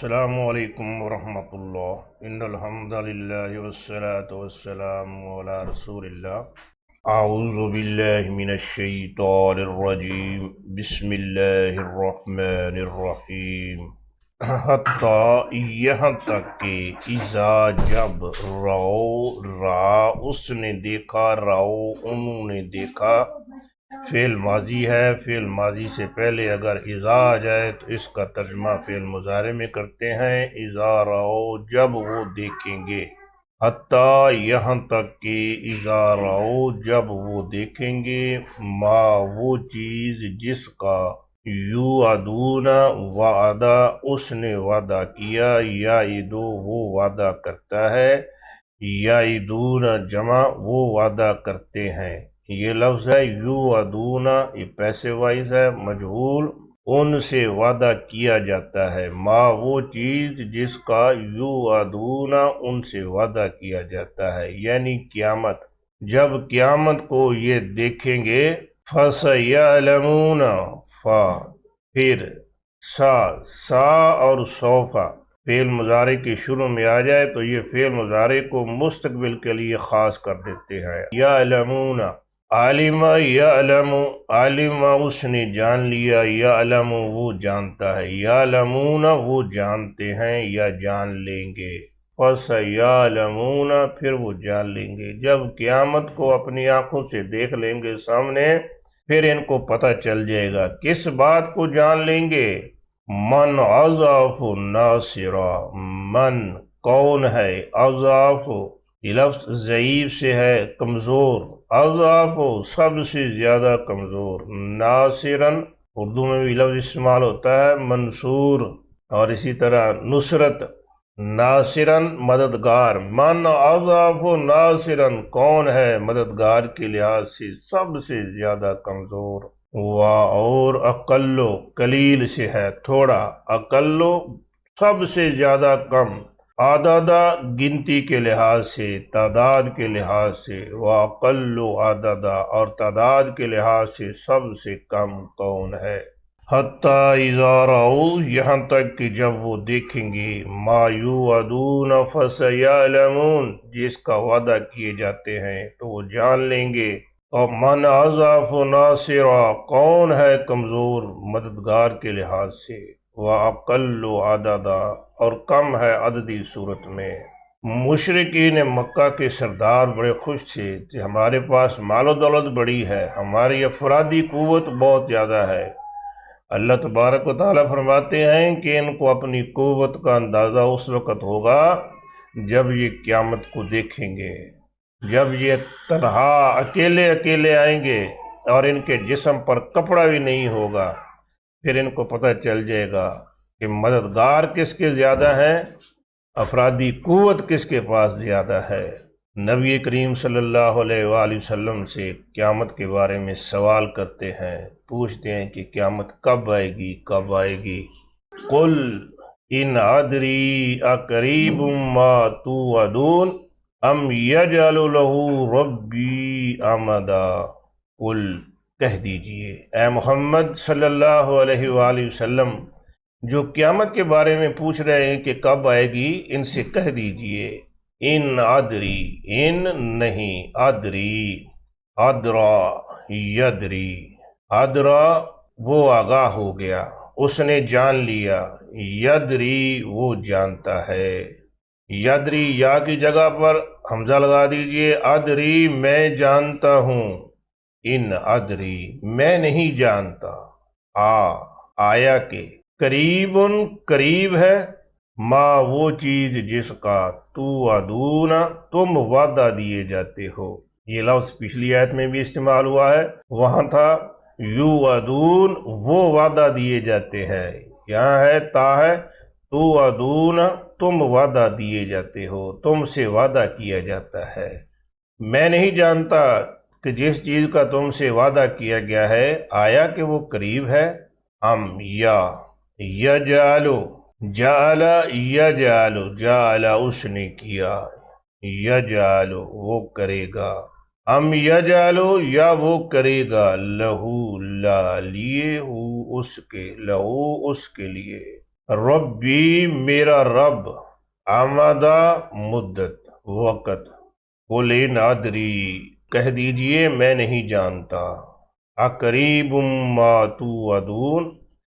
السلام علیکم ورحمۃ اللہ ان الحمد للہ والصلاة والسلام علی رسول اللہ اعوذ باللہ من الشیطان الرجیم بسم اللہ الرحمن الرحیم حتیٰ یہاں تک کہ اذا جب اس نے دیکھا انہوں نے دیکھا فعل ماضی ہے، فعل ماضی سے پہلے اگر اذا آ جائے تو اس کا ترجمہ فعل مضارع میں کرتے ہیں اذا رأو جب وہ دیکھیں گے، حتیٰ یہاں تک کہ اذا رأو جب وہ دیکھیں گے ما وہ چیز جس کا یوعدون وعدہ اس نے وعدہ کیا، یعدو وہ وعدہ کرتا ہے، یعدون جمع وہ وعدہ کرتے ہیں، یہ لفظ ہے یوعدون، یہ پیسے وائز ہے، مجہول ان سے وعدہ کیا جاتا ہے، ما وہ چیز جس کا یوعدون ان سے وعدہ کیا جاتا ہے، یعنی قیامت۔ جب قیامت کو یہ دیکھیں گے فَسَيَعْلَمُونَ پھر سا اور سوفا فعل مضارع کے شروع میں آ جائے تو یہ فعل مضارع کو مستقبل کے لیے خاص کر دیتے ہیں۔ یعلمون عالم یعلم، عالم اس نے جان لیا، یعلم وہ جانتا ہے، یعلمون وہ جانتے ہیں یا جان لیں گے، فَسَيَعْلَمُونَ پھر وہ جان لیں گے۔ جب قیامت کو اپنی آنکھوں سے دیکھ لیں گے سامنے، پھر ان کو پتہ چل جائے گا۔ کس بات کو جان لیں گے؟ من اضعف ناصرا، من کون ہے، اضعف یہ لفظ ضعیف سے ہے کمزور، اضعف سب سے زیادہ کمزور، ناصرن اردو میں بھی لفظ استعمال ہوتا ہے منصور، اور اسی طرح نصرت، ناصرن مددگار، من اضعف ناصرن کون ہے مددگار کے لحاظ سے سب سے زیادہ کمزور، اور اقلو قلیل سے ہے تھوڑا، اقلو سب سے زیادہ کم، عددہ گنتی کے لحاظ سے تعداد کے لحاظ سے، واقلو عددہ اور تعداد کے لحاظ سے سب سے کم کون ہے، حتیٰ اذا رأو یہاں تک کہ جب وہ دیکھیں گے ما یوعدون فسیعلمون جس کا وعدہ کیے جاتے ہیں تو وہ جان لیں گے، اور من اضعف ناصرا کون ہے کمزور مددگار کے لحاظ سے، وَأَقَلُّ عَدَدًا اور کم ہے عددی صورت میں۔ مشرکین مکہ کے سردار بڑے خوش تھے کہ ہمارے پاس مال و دولت بڑی ہے، ہماری افرادی قوت بہت زیادہ ہے۔ اللہ تبارک و تعالیٰ فرماتے ہیں کہ ان کو اپنی قوت کا اندازہ اس وقت ہوگا جب یہ قیامت کو دیکھیں گے، جب یہ تنہا اکیلے اکیلے آئیں گے اور ان کے جسم پر کپڑا بھی نہیں ہوگا، پھر ان کو پتہ چل جائے گا کہ مددگار کس کے زیادہ ہیں، افرادی قوت کس کے پاس زیادہ ہے۔ نبی کریم صلی اللہ علیہ وآلہ وسلم سے قیامت کے بارے میں سوال کرتے ہیں، پوچھتے ہیں کہ قیامت کب آئے گی، کب آئے گی؟ قل ان ادری اقریب ما توعدون ام یجعل لہ ربی امدا، قل کہہ دیجئے اے محمد صلی اللہ علیہ وآلہ وسلم، جو قیامت کے بارے میں پوچھ رہے ہیں کہ کب آئے گی، ان سے کہہ دیجئے ان ادری، ان نہیں، ادری، ادرا یدری، ادرا وہ آگاہ ہو گیا، اس نے جان لیا، یدری وہ جانتا ہے، یدری یا کی جگہ پر حمزہ لگا دیجئے، ادری میں جانتا ہوں، ان ادری میں نہیں جانتا، آیا کہ قریب قریب ہے، ما وہ چیز جس کا توعدون تم وعدہ دیے جاتے ہو، یہ لفظ پچھلی آیت میں بھی استعمال ہوا ہے، وہاں تھا یوعدون وہ وعدہ دیے جاتے ہیں، یہاں ہے تا ہے توعدون تم وعدہ دیے جاتے ہو، تم سے وعدہ کیا جاتا ہے، میں نہیں جانتا کہ جس چیز کا تم سے وعدہ کیا گیا ہے آیا کہ وہ قریب ہے، ام یا یجعلو، جعل یجعل، جعل اس نے کیا، یجعل وہ کرے گا، ام یجعل یا وہ کرے گا، لہو لا لیے ہو اس کے، لہو اس کے لیے، ربی میرا رب، آمدہ مدت وقت، قل ان ادری کہہ دیجئے میں نہیں جانتا، اقریب ما توعدون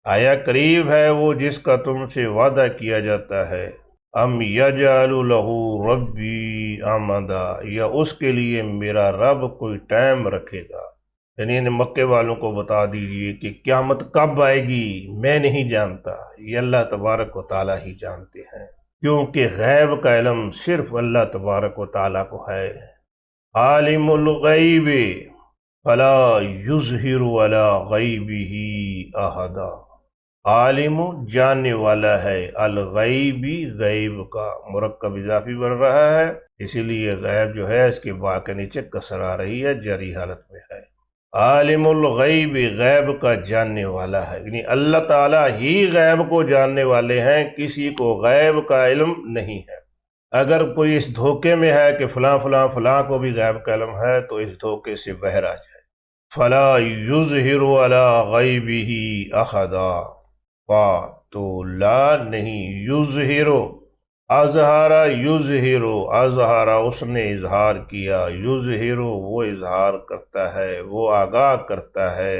آیا قریب ہے وہ جس کا تم سے وعدہ کیا جاتا ہے، ام یجعل لہ ربی امدا یا اس کے لیے میرا رب کوئی ٹائم رکھے گا، یعنی ان مکے والوں کو بتا دیجئے کہ قیامت کب آئے گی میں نہیں جانتا، یہ اللہ تبارک و تعالیٰ ہی جانتے ہیں، کیونکہ غیب کا علم صرف اللہ تبارک و تعالیٰ کو ہے۔ عالم الغیب فلا یظہر علی غیبہ احدا، عالم جاننے والا ہے، الغیبی غیب کا مرکب اضافی بن رہا ہے، اسی لیے غیب جو ہے اس کے با کے نیچے کسر آ رہی ہے، جری حالت میں ہے۔ عالم الغیب غیب کا جاننے والا ہے، یعنی اللہ تعالیٰ ہی غیب کو جاننے والے ہیں، کسی کو غیب کا علم نہیں ہے۔ اگر کوئی اس دھوکے میں ہے کہ فلاں فلاں فلاں کو بھی غیب کا علم ہے تو اس دھوکے سے باہر آ جائے۔ فلا یظہر علی غیبہ احدا، فا تو لا نہیں، یظہر اظہارا یظہر، اظہارا اس نے اظہار کیا، یظہر وہ اظہار کرتا ہے، وہ آگاہ کرتا ہے،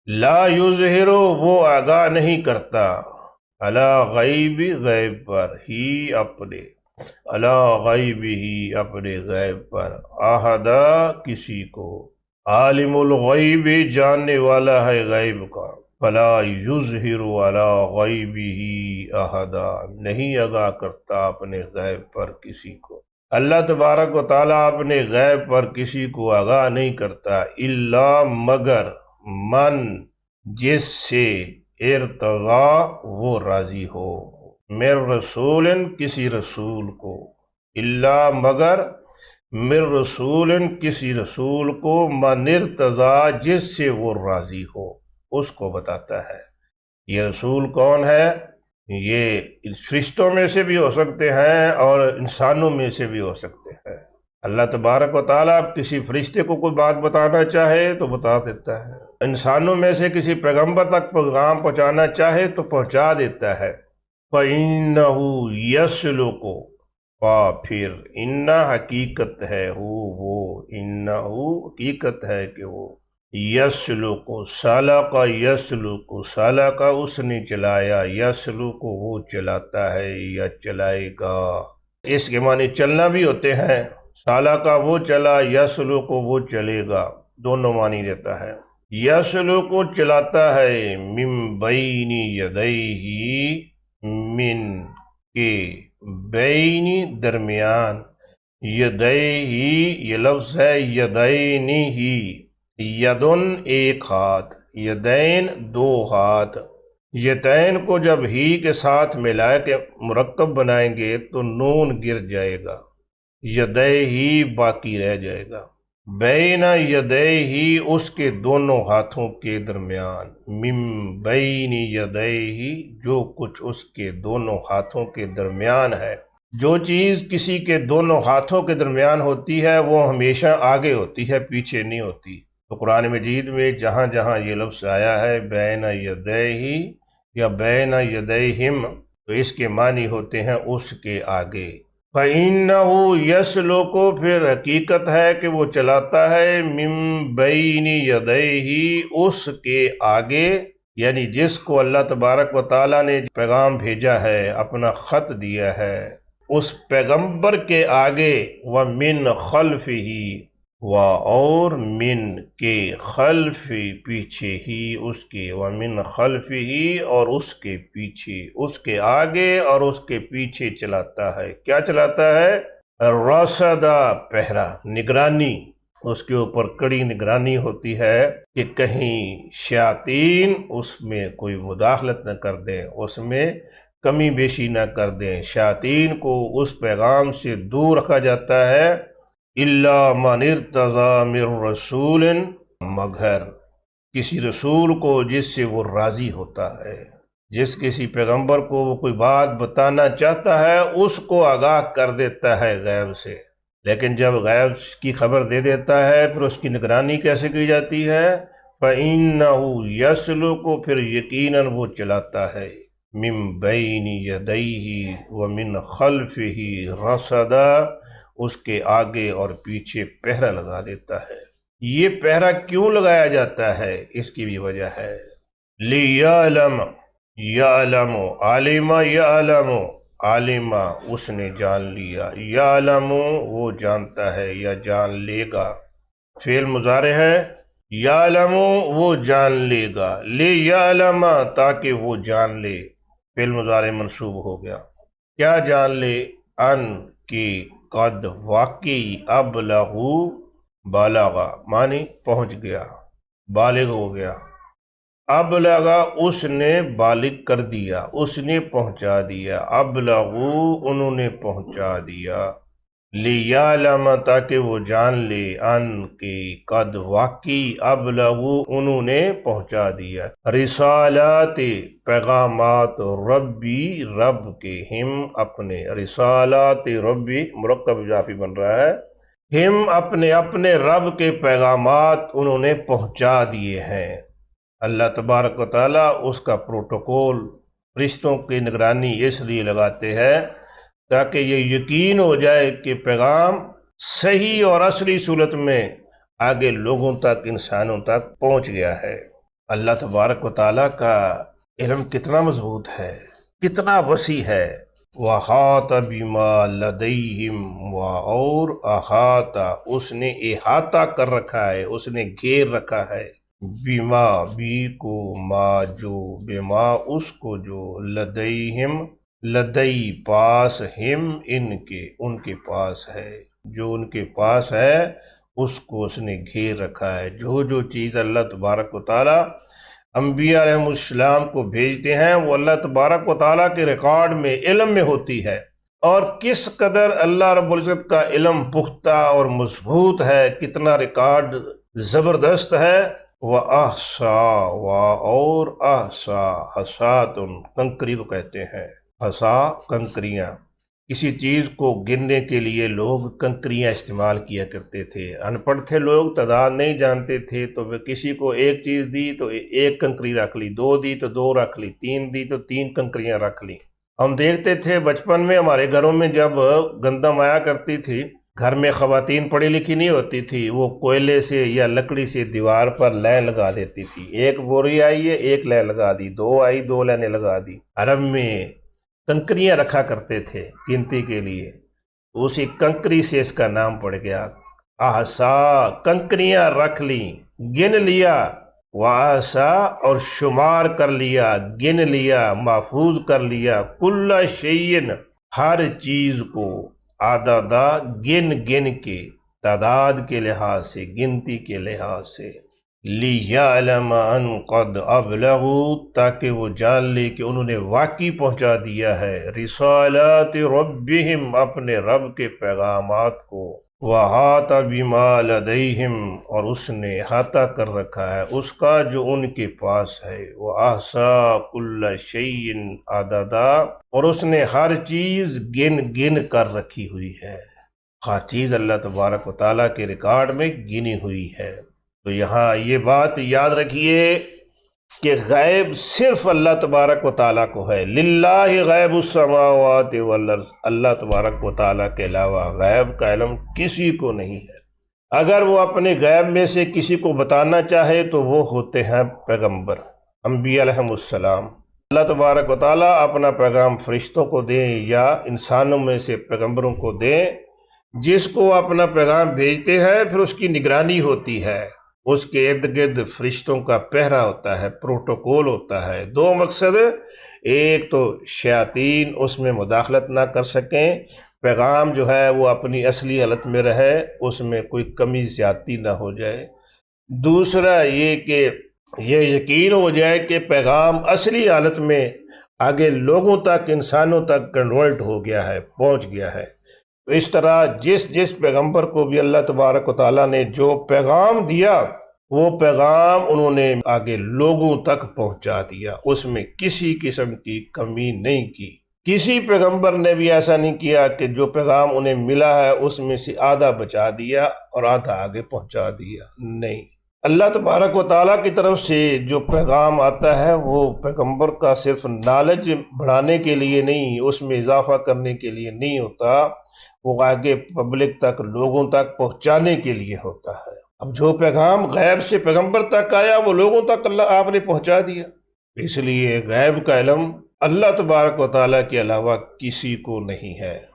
لا یظہر وہ آگاہ نہیں کرتا، علی غیب غیب پر ہی اپنے، علی غیب ہی اپنے غیب پر، احدا کسی کو، عالم الغیب جاننے والا ہے غیب کا، فلا یظہر علی غیبہ احدا نہیں آگاہ کرتا اپنے غیب پر کسی کو، اللہ تبارک و تعالیٰ اپنے غیب پر کسی کو آگاہ نہیں کرتا، الا مگر من جس سے ارتضا وہ راضی ہو، من رسول کسی رسول کو، الا مگر من رسول کسی رسول کو، من ارتضا جس سے وہ راضی ہو اس کو بتاتا ہے۔ یہ رسول کون ہے؟ یہ فرشتوں میں سے بھی ہو سکتے ہیں اور انسانوں میں سے بھی ہو سکتے ہیں۔ اللہ تبارک و تعالیٰ کسی فرشتے کو کوئی بات بتانا چاہے تو بتا دیتا ہے، انسانوں میں سے کسی پیغمبر تک پیغام پہنچانا چاہے تو پہنچا دیتا ہے۔ فَإِنَّهُ يَسْلُكُ، پھر اِنَّ حقیقت ہے وہ، اِنَّهُ حقیقت ہے کہ وہ، یسلک سلک، یسلک سلک اس نے چلایا، یسلک وہ چلاتا ہے یا چلائے گا، اس کے معنی چلنا بھی ہوتے ہیں، سلک وہ چلا، یسلک وہ چلے گا، دونوں معنی دیتا ہے۔ یسلک چلاتا ہے، من بین یدیہ من کے، بین درمیان، یدیہ یہ لفظ ہے یدین ہی، یدن ایک ہاتھ، یدین دو ہاتھ، یدین کو جب ہی کے ساتھ ملا کے مرکب بنائیں گے تو نون گر جائے گا، یدے ہی باقی رہ جائے گا، بین یدے ہی اس کے دونوں ہاتھوں کے درمیان، من بین یدے ہی جو کچھ اس کے دونوں ہاتھوں کے درمیان ہے، جو چیز کسی کے دونوں ہاتھوں کے درمیان ہوتی ہے وہ ہمیشہ آگے ہوتی ہے، پیچھے نہیں ہوتی۔ تو قرآن مجید میں جہاں جہاں یہ لفظ آیا ہے بین یدیہ یا بین یدیہم تو اس کے معنی ہوتے ہیں اس کے آگے۔ فَإِنَّهُ يَسْلُكُ پھر حقیقت ہے کہ وہ چلاتا ہے، من بین یدیہ اس کے آگے، یعنی جس کو اللہ تبارک و تعالیٰ نے پیغام بھیجا ہے، اپنا خط دیا ہے، اس پیغمبر کے آگے، وَمِن خَلْفِهِ و اور من کے، خلف پیچھے ہی اس کے، ومن خلفہ اور اس کے پیچھے، اس کے آگے اور اس کے پیچھے چلاتا ہے، کیا چلاتا ہے؟ رصدا پہرا، نگرانی، اس کے اوپر کڑی نگرانی ہوتی ہے کہ کہیں شیاطین اس میں کوئی مداخلت نہ کر دیں، اس میں کمی بیشی نہ کر دیں، شیاطین کو اس پیغام سے دور رکھا جاتا ہے، الا من ارتضی من رسول مگر کسی رسول کو جس سے وہ راضی ہوتا ہے، جس کسی پیغمبر کو وہ کوئی بات بتانا چاہتا ہے اس کو آگاہ کر دیتا ہے غیب سے، لیکن جب غیب کی خبر دے دیتا ہے پھر اس کی نگرانی کیسے کی جاتی ہے؟ فَإِنَّهُ يَسْلُكُ پھر یقیناً وہ چلاتا ہے، من بین یدیہ ومن خلفہ رصدا، اس کے آگے اور پیچھے پہرا لگا دیتا ہے۔ یہ پہرا کیوں لگایا جاتا ہے؟ اس کی بھی وجہ ہے، لیعلم، یعلم، عالم، یعلم، عالم اس نے جان لیا، یعلم وہ جانتا ہے یا جان لے گا، فعل مضارع ہے، یعلم وہ جان لے گا، لیعلم تاکہ وہ جان لے، فعل مضارع منصوب ہو گیا، کیا جان لے؟ ان کی، قد واقعی، ابلغو بالغا معنی پہنچ گیا، بالغ ہو گیا، ابلغا اس نے بالغ کر دیا، اس نے پہنچا دیا، ابلغو انہوں نے پہنچا دیا، لیعلم تاکہ وہ جان لے، ان کی، قد واقعی، ابلغو انہوں نے پہنچا دیا، رسالات پیغامات، ربی رب کے، ہم اپنے، رسالات ربی مرکب اضافی بن رہا ہے، ہم اپنے رب کے پیغامات انہوں نے پہنچا دیے ہیں۔ اللہ تبارک و تعالیٰ اس کا پروٹوکول فرشتوں کی نگرانی اس لیے لگاتے ہیں تاکہ یہ یقین ہو جائے کہ پیغام صحیح اور اصلی صورت میں آگے لوگوں تک، انسانوں تک پہنچ گیا ہے۔ اللہ تبارک و تعالیٰ کا علم کتنا مضبوط ہے، کتنا وسیع ہے۔ وَأَحَاطَ بِمَا لَدَيْهِمْ، اور احاطہ اس نے احاطہ کر رکھا ہے، اس نے گھیر رکھا ہے، بیما بی کو، ما جو، بیما اس کو جو، لدیہم لدئی پاس، ہم ان کے، ان کے پاس ہے، جو ان کے پاس ہے اس کو اس نے گھیر رکھا ہے۔ جو چیز اللہ تبارک و تعالیٰ انبیاء علیہ السلام کو بھیجتے ہیں وہ اللہ تبارک و تعالیٰ کے ریکارڈ میں، علم میں ہوتی ہے، اور کس قدر اللہ رب العزت کا علم پختہ اور مضبوط ہے، کتنا ریکارڈ زبردست ہے۔ وَأَحْصَا، اور احصا، حصاتن کنکری کو کہتے ہیں، حصا کنکریاں، کسی چیز کو گننے کے لیے لوگ کنکریاں استعمال کیا کرتے تھے، ان پڑھ تھے لوگ، تعداد نہیں جانتے تھے، تو وہ کسی کو ایک چیز دی تو ایک کنکری رکھ لی، دو دی تو دو رکھ لی، تین دی تو تین کنکریاں رکھ لی۔ ہم دیکھتے تھے بچپن میں ہمارے گھروں میں جب گندم آیا کرتی تھی، گھر میں خواتین پڑھی لکھی نہیں ہوتی تھی، وہ کوئلے سے یا لکڑی سے دیوار پر لائن لگا دیتی تھی، ایک بوری آئی ہے ایک لائن لگا دی، دو آئی دو لائنیں لگا دی۔ عرب میں کنکریاں رکھا کرتے تھے گنتی کے لیے، اسی کنکری سے اس کا نام پڑ گیا۔ احسا کنکریاں رکھ لی، گن لیا، واسا اور شمار کر لیا، گن لیا، محفوظ کر لیا، کل شیئن ہر چیز کو، عددا گن گن کے، تعداد کے لحاظ سے، گنتی کے لحاظ سے، لیعلم ان قد ابلغوا تاکہ وہ جان لے کہ انہوں نے واقعی پہنچا دیا ہے، رسالات ربہم اپنے رب کے پیغامات کو، وَأَحَاطَ بِمَا لَدَيْهِمْ اور اس نے احاطہ کر رکھا ہے اس کا جو ان کے پاس ہے، وَأَحْصَىٰ كُلَّ شَيْءٍ عَدَدًا اور اس نے ہر چیز گن گن کر رکھی ہوئی ہے، ہر چیز اللہ تبارک و تعالیٰ کے ریکارڈ میں گنی ہوئی ہے۔ تو یہاں یہ بات یاد رکھیے کہ غیب صرف اللہ تبارک و تعالیٰ کو ہے، للہ غیب السماوات والارض، اللہ تبارک و تعالیٰ کے علاوہ غیب کا علم کسی کو نہیں ہے۔ اگر وہ اپنے غیب میں سے کسی کو بتانا چاہے تو وہ ہوتے ہیں پیغمبر، انبیاء علیہم السلام۔ اللہ تبارک و تعالیٰ اپنا پیغام فرشتوں کو دیں یا انسانوں میں سے پیغمبروں کو دیں، جس کو اپنا پیغام بھیجتے ہیں پھر اس کی نگرانی ہوتی ہے، اس کے ارد گرد فرشتوں کا پہرا ہوتا ہے، پروٹوکول ہوتا ہے۔ دو مقصد، ایک تو شیاطین اس میں مداخلت نہ کر سکیں، پیغام جو ہے وہ اپنی اصلی حالت میں رہے، اس میں کوئی کمی زیادتی نہ ہو جائے۔ دوسرا یہ کہ یہ یقین ہو جائے کہ پیغام اصلی حالت میں آگے لوگوں تک، انسانوں تک کنورٹ ہو گیا ہے، پہنچ گیا ہے۔ تو اس طرح جس پیغمبر کو بھی اللہ تبارک و تعالیٰ نے جو پیغام دیا وہ پیغام انہوں نے آگے لوگوں تک پہنچا دیا، اس میں کسی قسم کی کمی نہیں کی۔ کسی پیغمبر نے بھی ایسا نہیں کیا کہ جو پیغام انہیں ملا ہے اس میں سے آدھا بچا دیا اور آدھا آگے پہنچا دیا، نہیں۔ اللہ تبارک و تعالیٰ کی طرف سے جو پیغام آتا ہے وہ پیغمبر کا صرف نالج بڑھانے کے لیے نہیں، اس میں اضافہ کرنے کے لیے نہیں ہوتا، وہ آگے پبلک تک، لوگوں تک پہنچانے کے لیے ہوتا ہے۔ اب جو پیغام غیب سے پیغمبر تک آیا وہ لوگوں تک اللہ آپ نے پہنچا دیا، اس لیے غیب کا علم اللہ تبارک و تعالیٰ کے علاوہ کسی کو نہیں ہے۔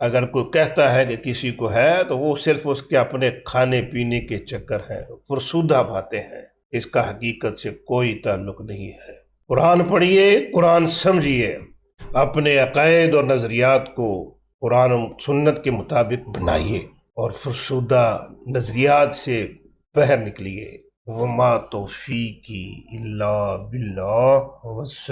اگر کوئی کہتا ہے کہ کسی کو ہے تو وہ صرف اس کے اپنے کھانے پینے کے چکر ہیں، فرسودہ باتیں ہیں، اس کا حقیقت سے کوئی تعلق نہیں ہے۔ قرآن پڑھیے، قرآن سمجھیے، اپنے عقائد اور نظریات کو قرآن و سنت کے مطابق بنائیے اور فرسودہ نظریات سے باہر نکلیے۔ وما توفیقی الا باللہ۔